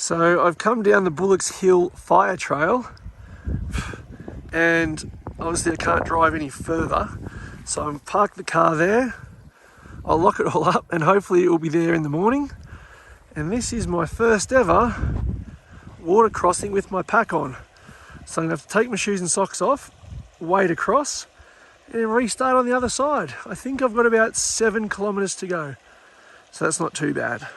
So I've come down the Bullocks Hill fire trail and obviously I can't drive any further, so I've parked the car there. I'll lock it all up and hopefully it will be there in the morning. And this is my first ever water crossing with my pack on. So I'm going to have to take my shoes and socks off, wade across and restart on the other side. I think I've got about 7 kilometers to go, so that's not too bad.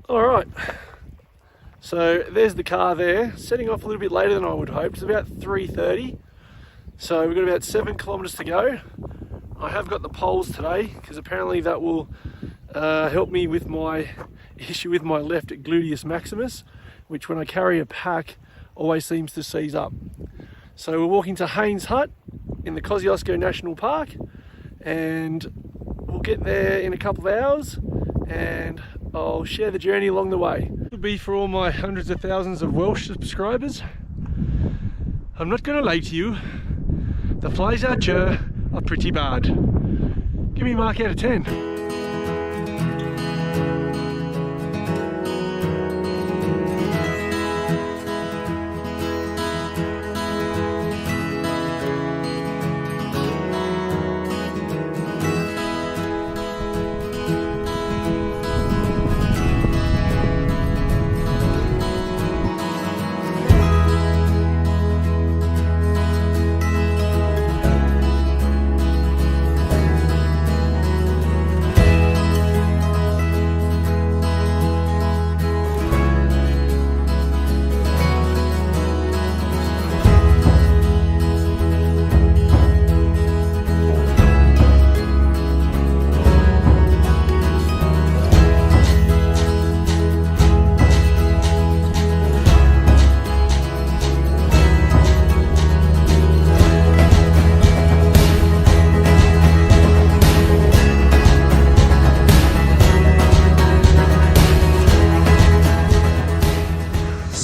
Alright, so there's the car there, setting off a little bit later than I would hope. It's about 3:30, so we've got about 7 kilometres to go. I have got the poles today because apparently that will help me with my issue with my left gluteus maximus, which when I carry a pack always seems to seize up. So we're walking to Hains Hut in the Kosciuszko National Park, and we'll get there in a couple of hours and I'll share the journey along the way. It'll be for all my hundreds of thousands of Welsh subscribers. I'm not going to lie to you, the flies out here are pretty bad. Give me a mark out of 10.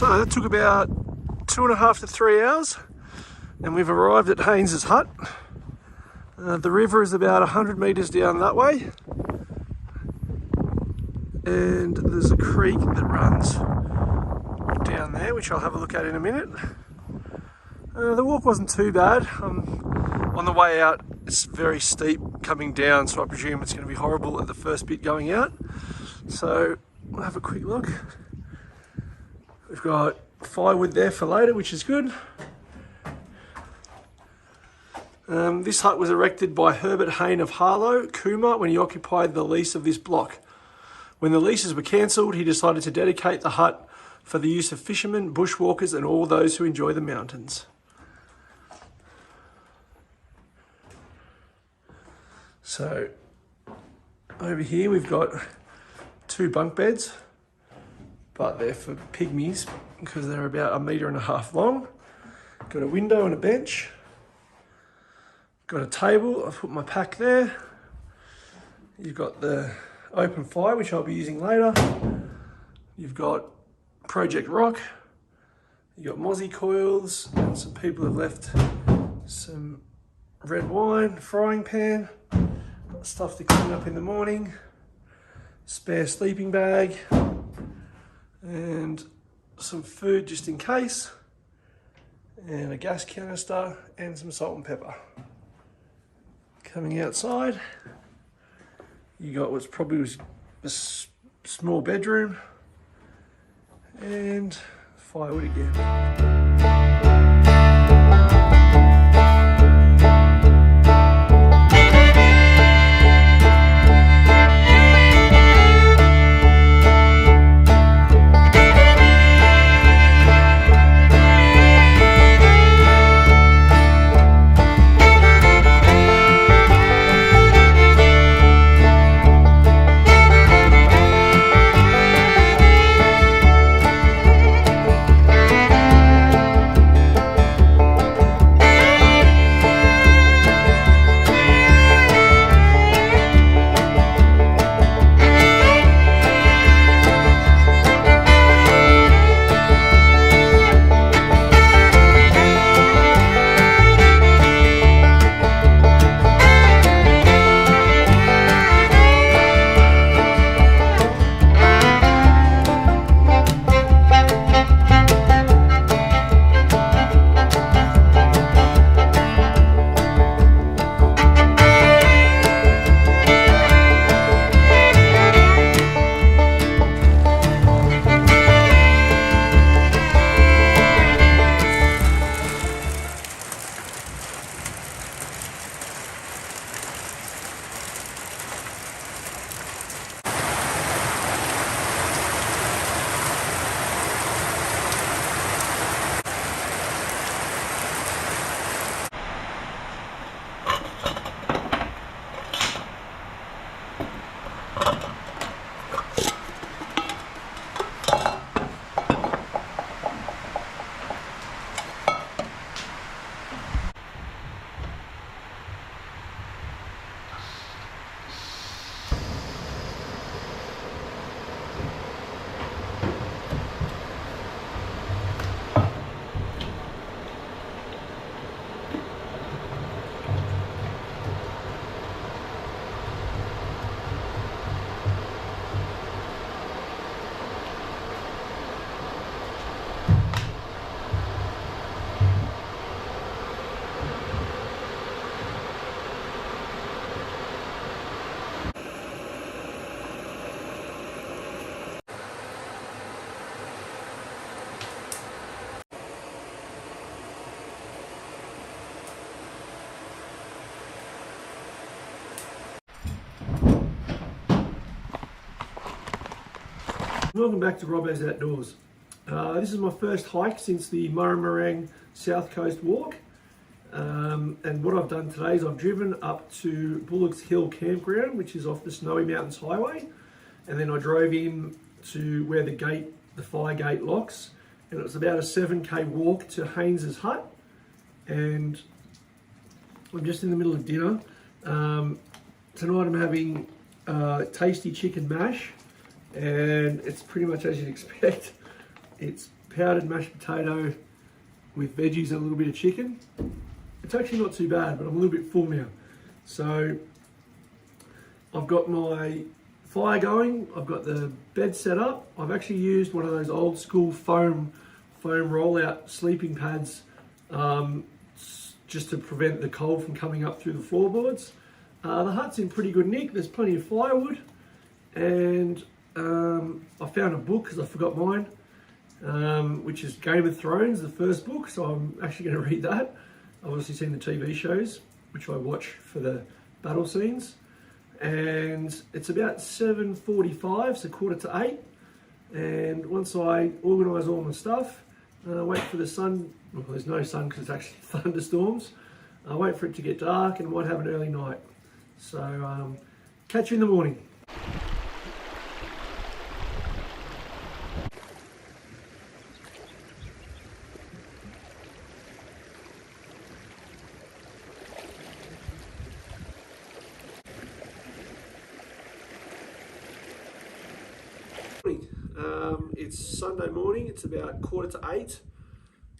So that took about 2.5 to 3 hours and we've arrived at Hains Hut. The river is about 100 metres down that way and there's a creek that runs down there which I'll have a look at in a minute. The walk wasn't too bad. On the way out it's very steep coming down, so I presume it's going to be horrible at the first bit going out. So we'll have a quick look. We've got firewood there for later, which is good. This hut was erected by Herbert Hain of Harlow, Cooma, when he occupied the lease of this block. When the leases were cancelled, he decided to dedicate the hut for the use of fishermen, bushwalkers and all those who enjoy the mountains. So over here we've got 2 bunk beds, but they're for pygmies because they're about 1.5 meters long. Got a window and a bench. Got a table, I've put my pack there. You've got the open fire, which I'll be using later. You've got Project Rock. You've got mozzie coils, and some people have left some red wine, frying pan, got stuff to clean up in the morning, spare sleeping bag, and some food just in case, and a gas canister and some salt and pepper. Coming outside, you got what's probably a small bedroom and firewood again. Welcome back to Robbo's Outdoors. This is my first hike since the Murrumbidgee South Coast Walk. And what I've done today is I've driven up to Bullock's Hill Campground, which is off the Snowy Mountains Highway. And then I drove in to where the fire gate locks. And it was about a 7k walk to Hains Hut. And I'm just in the middle of dinner. Tonight I'm having tasty chicken mash. And it's pretty much as you'd expect. It's powdered mashed potato with veggies and a little bit of chicken. It's actually not too bad, but I'm a little bit full now. So I've got my fire going, I've got the bed set up. I've actually used one of those old school foam rollout sleeping pads just to prevent the cold from coming up through the floorboards. The hut's in pretty good nick, there's plenty of firewood, and I found a book because I forgot mine, which is Game of Thrones, the first book, so I'm actually going to read that. I've obviously seen the TV shows, which I watch for the battle scenes, and it's about 7:45, so 7:45, and once I organise all my stuff, wait for the sun, well there's no sun because it's actually thunderstorms, I wait for it to get dark and might have an early night. So catch you in the morning. It's Sunday morning, it's about 7:45.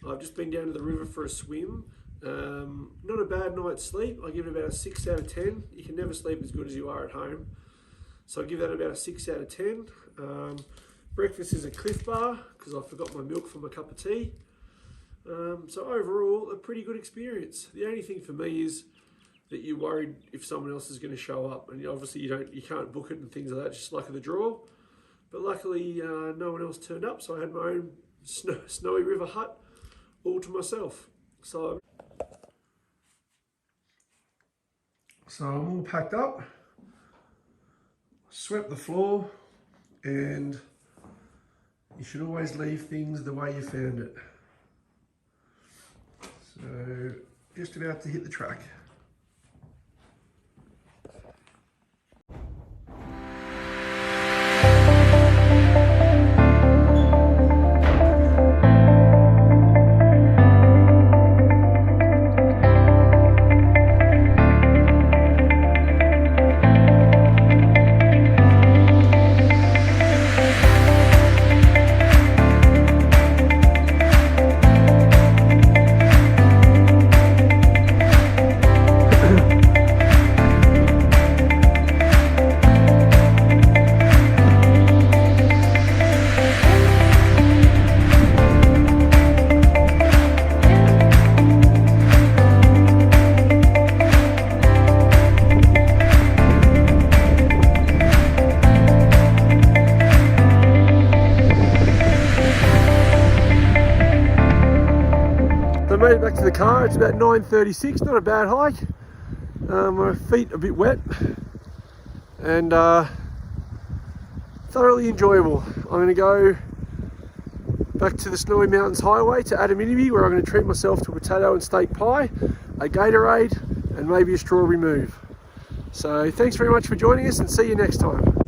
I've just been down to the river for a swim. Not a bad night's sleep. I give it about a 6 out of 10. You can never sleep as good as you are at home. So I give that about a 6 out of 10. Breakfast is a Cliff Bar because I forgot my milk for my cup of tea. So overall, a pretty good experience. The only thing for me is that you're worried if someone else is going to show up, and obviously you can't book it and things like that, just luck of the draw. But luckily, no one else turned up, so I had my own snowy river hut all to myself. So I'm all packed up, swept the floor, and you should always leave things the way you found it. So just about to hit the track. Made it back to the car. It's about 9:36, not a bad hike. My feet a bit wet and thoroughly enjoyable. I'm going to go back to the Snowy Mountains Highway to Murrumbidgee, where I'm going to treat myself to a potato and steak pie, a Gatorade and maybe a strawberry move. So thanks very much for joining us, and see you next time.